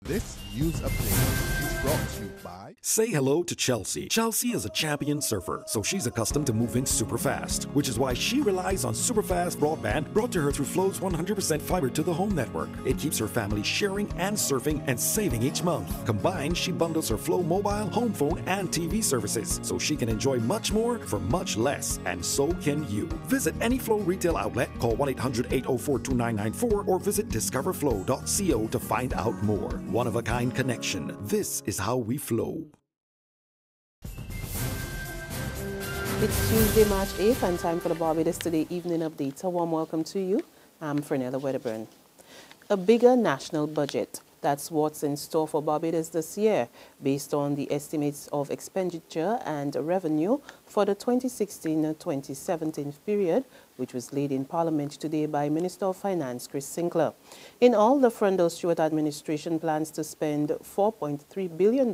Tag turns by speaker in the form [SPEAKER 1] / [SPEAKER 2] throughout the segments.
[SPEAKER 1] This news update is brought to you by...
[SPEAKER 2] Say hello to Chelsea. Chelsea is a champion surfer, so she's accustomed to moving super fast, which is why she relies on super fast broadband brought to her through Flow's 100% fiber to the home network. It keeps her family sharing and surfing and saving each month. Combined, she bundles her Flow mobile, home phone, and TV services, so she can enjoy much more for much less, and so can you. Visit any Flow retail outlet, call 1-800-804-2994, or visit discoverflow.co to find out more. One-of-a-kind connection. This is how we flow.
[SPEAKER 3] It's Tuesday, March 8th, and time for the Barbados Today Evening Update. A warm welcome to you. I'm Fernella Wedderburn. A bigger national budget. That's what's in store for Barbados this year, based on the estimates of expenditure and revenue for the 2016-2017 period, which was laid in Parliament today by Minister of Finance Chris Sinclair. In all, the Frundle-Stewart administration plans to spend $4.3 billion,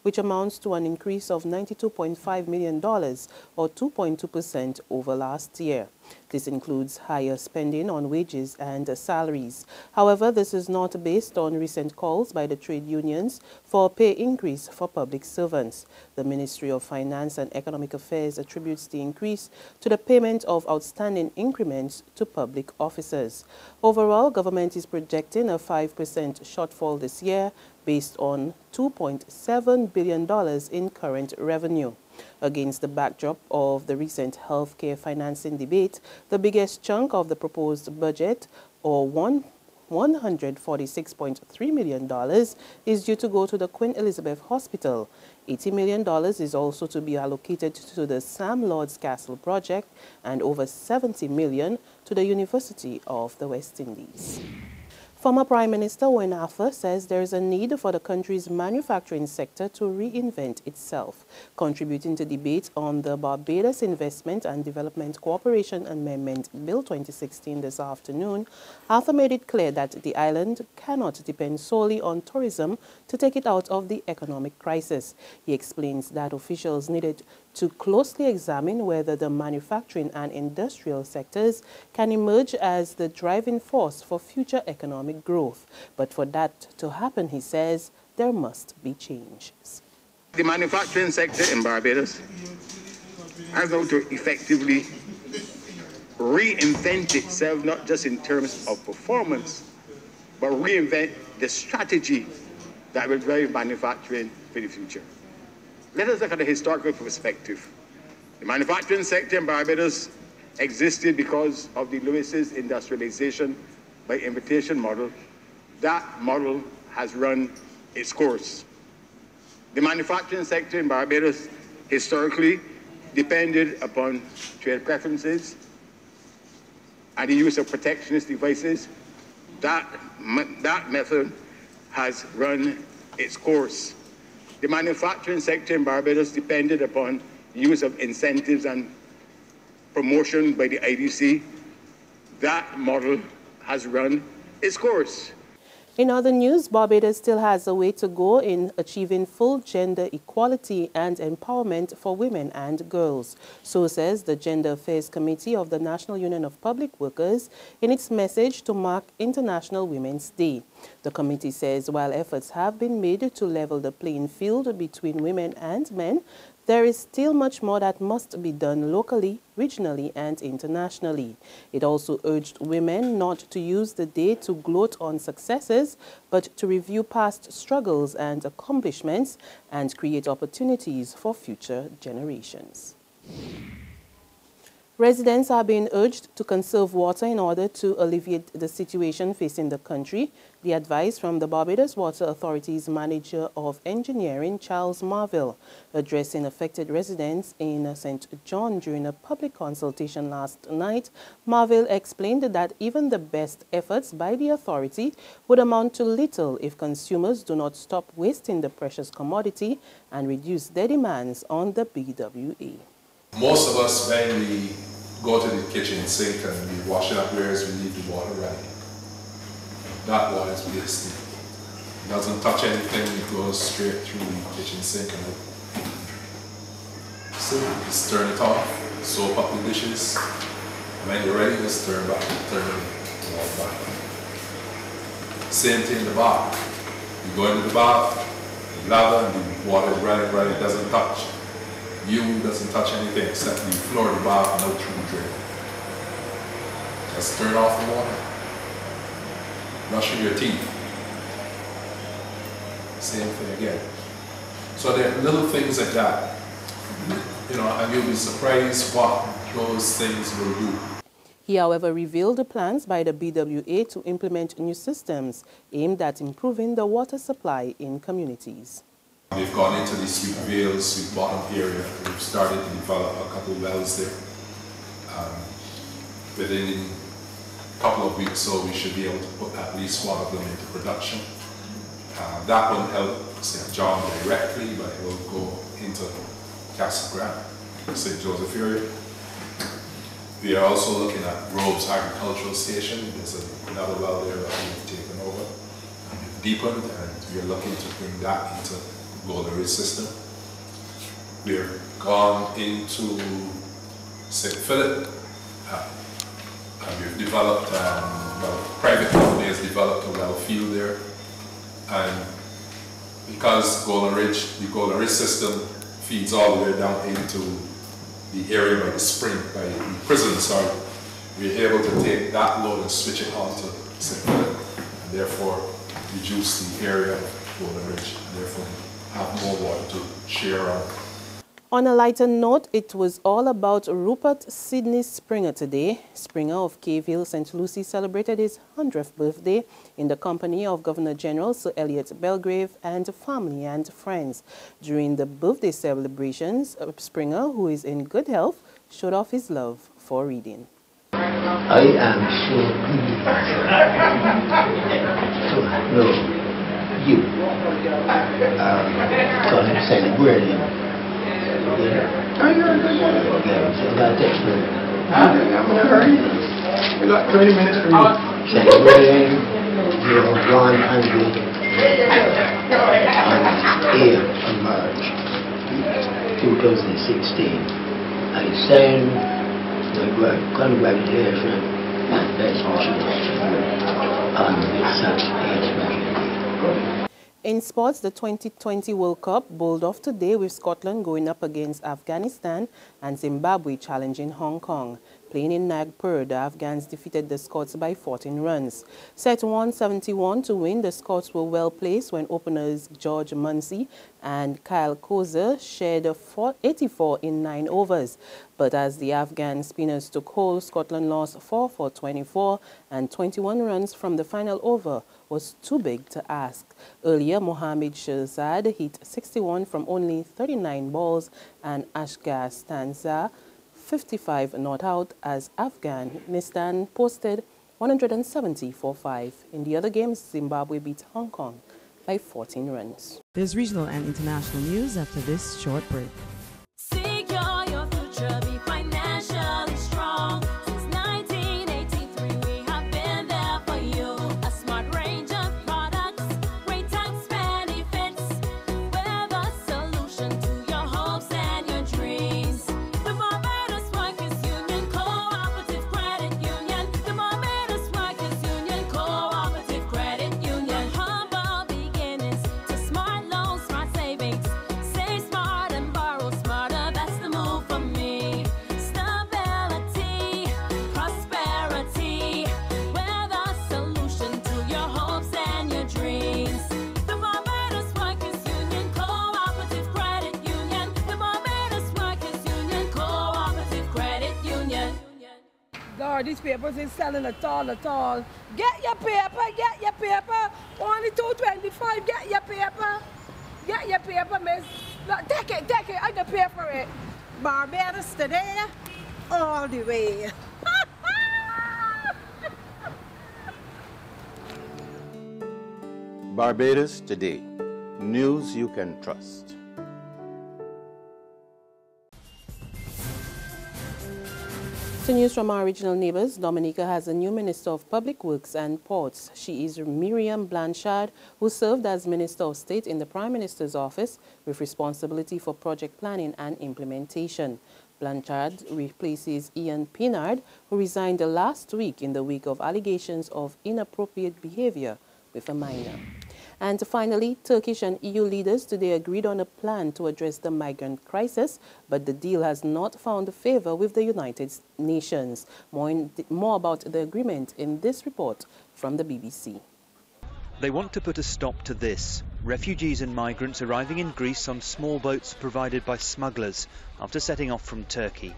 [SPEAKER 3] which amounts to an increase of $92.5 million, or 2.2% over last year. This includes higher spending on wages and salaries. However, this is not based on recent calls by the trade unions for a pay increase for public servants. The Ministry of Finance and Economic Affairs attributes the increase to the payment of outstanding increments to public officers. Overall, government is projecting a 5% shortfall this year based on $2.7 billion in current revenue. Against the backdrop of the recent healthcare financing debate, the biggest chunk of the proposed budget, or $146.3 million, is due to go to the Queen Elizabeth Hospital. $80 million is also to be allocated to the Sam Lord's Castle project and over $70 million to the University of the West Indies. Former Prime Minister Wayne Arthur says there is a need for the country's manufacturing sector to reinvent itself. Contributing to debate on the Barbados Investment and Development Cooperation Amendment Bill 2016 this afternoon, Arthur made it clear that the island cannot depend solely on tourism to take it out of the economic crisis. He explains that officials needed to closely examine whether the manufacturing and industrial sectors can emerge as the driving force for future economic growth. But for that to happen, he says, there must be changes.
[SPEAKER 4] The manufacturing sector in Barbados has now to effectively reinvent itself, not just in terms of performance, but reinvent the strategy that will drive manufacturing for the future. Let us look at the historical perspective. The manufacturing sector in Barbados existed because of the Lewis's industrialization by invitation model. That model has run its course. The manufacturing sector in Barbados historically depended upon trade preferences and the use of protectionist devices. That method has run its course. The manufacturing sector in Barbados depended upon the use of incentives and promotion by the IDC. That model has run its course.
[SPEAKER 3] In other news, Barbados still has a way to go in achieving full gender equality and empowerment for women and girls. So says the Gender Affairs Committee of the National Union of Public Workers in its message to mark International Women's Day. The committee says while efforts have been made to level the playing field between women and men, there is still much more that must be done locally, regionally, and internationally. It also urged women not to use the day to gloat on successes, but to review past struggles and accomplishments and create opportunities for future generations. Residents are being urged to conserve water in order to alleviate the situation facing the country. The advice from the Barbados Water Authority's Manager of Engineering, Charles Marville, addressing affected residents in St. John during a public consultation last night. Marville explained that even the best efforts by the authority would amount to little if consumers do not stop wasting the precious commodity and reduce their demands on the BWA.
[SPEAKER 5] Most of us, when we go to the kitchen sink and we washing up wares, we leave the water running. That water is wasted. It doesn't touch anything, it goes straight through the kitchen sink. And so just turn it off, soap up the dishes, and when you're ready, just turn back, turn it back. Same thing in the bar. You go into the bath, the lather, and the water is running, it doesn't touch. You doesn't touch anything except the floor of the bath and out through the drain. Just turn off the water. Brushing your teeth. Same thing again. So there are little things like that, you know, and you'll be surprised what those things will do.
[SPEAKER 3] He, however, revealed the plans by the BWA to implement new systems aimed at improving the water supply in communities.
[SPEAKER 5] We've gone into the Sweet Vale, Sweet Bottom area. We've started to develop a couple of wells there. Within a couple of weeks, so we should be able to put at least one of them into production. That won't help St. John directly, but it will go into Castle Grant, St. Joseph area. We are also looking at Groves Agricultural Station. There's another well there that we've taken over and we've deepened, and we are looking to bring that into the Golden Ridge system. We've gone into St. Philip, and we've developed, well, private company has developed a well field there. And because the Golden Ridge system feeds all the way down into the area by the spring, by the prison, sorry, we're able to take that load and switch it onto St. Philip, and therefore reduce the area of Golden Ridge, and therefore have more water to share around.
[SPEAKER 3] On a lighter note, it was all about Rupert Sydney Springer today. Springer of Cave Hill, St. Lucie celebrated his 100th birthday in the company of Governor General Sir Elliot Belgrave and family and friends. During the birthday celebrations, Springer, who is in good health, showed off his love for reading.
[SPEAKER 6] I am so pleased to know you are celebrating. I'm in a hurry. We got 20 minutes for you. Celebrating your 100th of March 2016. I send my congratulations and best wishes on such a special day.
[SPEAKER 3] In sports, the 2020 World Cup bowled off today with Scotland going up against Afghanistan and Zimbabwe challenging Hong Kong. Playing in Nagpur, the Afghans defeated the Scots by 14 runs. Set 171 to win, the Scots were well placed when openers George Munsey and Kyle Kozer shared 84 in 9 overs. But as the Afghan spinners took hold, Scotland lost 4 for 24, and 21 runs from the final over was too big to ask. Earlier, Mohammed Shahzad hit 61 from only 39 balls, and Ashgar Stanza 55 not out, as Afghanistan posted 170 for 5. In the other games, Zimbabwe beat Hong Kong by 14 runs.
[SPEAKER 7] There's regional and international news after this short break.
[SPEAKER 8] Secure your future, be financially strong. Since 1983, we have been there for you. A smart range of products, great tax benefits. We're the solution to your hopes and your dreams. The Barbados Workers Union Cooperative Credit Union. The Barbados Workers Union Cooperative Credit Union. Humble beginnings to smart loans, smart savings. Save smart and borrow smarter, that's the move for me. Stability, prosperity, we're the solution to your hopes and your dreams. The Barbados Workers Union Cooperative Credit Union. The Barbados Workers Union Cooperative Credit Union.
[SPEAKER 9] Lord, these papers ain't selling at all, at all. Get your paper, get your paper. Only $2.25, get your paper. Get your paper, miss. Look, take it, I can pay for it. Barbados today, all the way.
[SPEAKER 10] Barbados Today, news you can trust.
[SPEAKER 3] To news from our regional neighbors, Dominica has a new Minister of Public Works and Ports. She is Miriam Blanchard, who served as Minister of State in the Prime Minister's office with responsibility for project planning and implementation. Blanchard replaces Ian Pinard, who resigned last week in the wake of allegations of inappropriate behavior with a minor. And finally, Turkish and EU leaders today agreed on a plan to address the migrant crisis, but the deal has not found favor with the United Nations. More about the agreement in this report from the BBC.
[SPEAKER 11] They want to put a stop to this. Refugees and migrants arriving in Greece on small boats provided by smugglers after setting off from Turkey.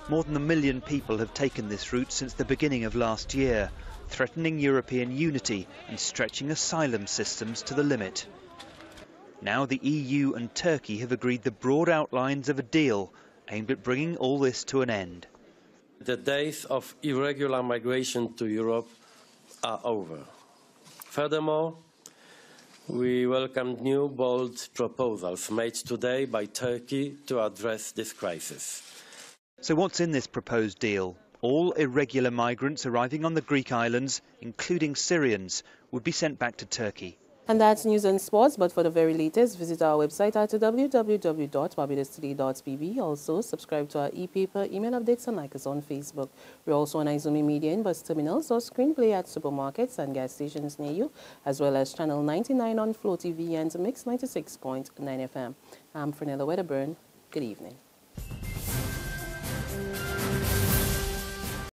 [SPEAKER 11] More than 1 million people have taken this route since the beginning of last year, threatening European unity and stretching asylum systems to the limit. Now the EU and Turkey have agreed the broad outlines of a deal aimed at bringing all this to an end.
[SPEAKER 12] The days of irregular migration to Europe are over. Furthermore, we welcome new bold proposals made today by Turkey to address this crisis.
[SPEAKER 11] So what's in this proposed deal? All irregular migrants arriving on the Greek islands, including Syrians, would be sent back to Turkey.
[SPEAKER 3] And that's news and sports, but for the very latest, visit our website at www.barbadostoday.bb. Also, subscribe to our e-paper, email updates, and like us on Facebook. We're also on Izumi Media in bus terminals or screenplay at supermarkets and gas stations near you, as well as Channel 99 on Flow TV and Mix 96.9 FM. I'm Fernella Wedderburn. Good evening.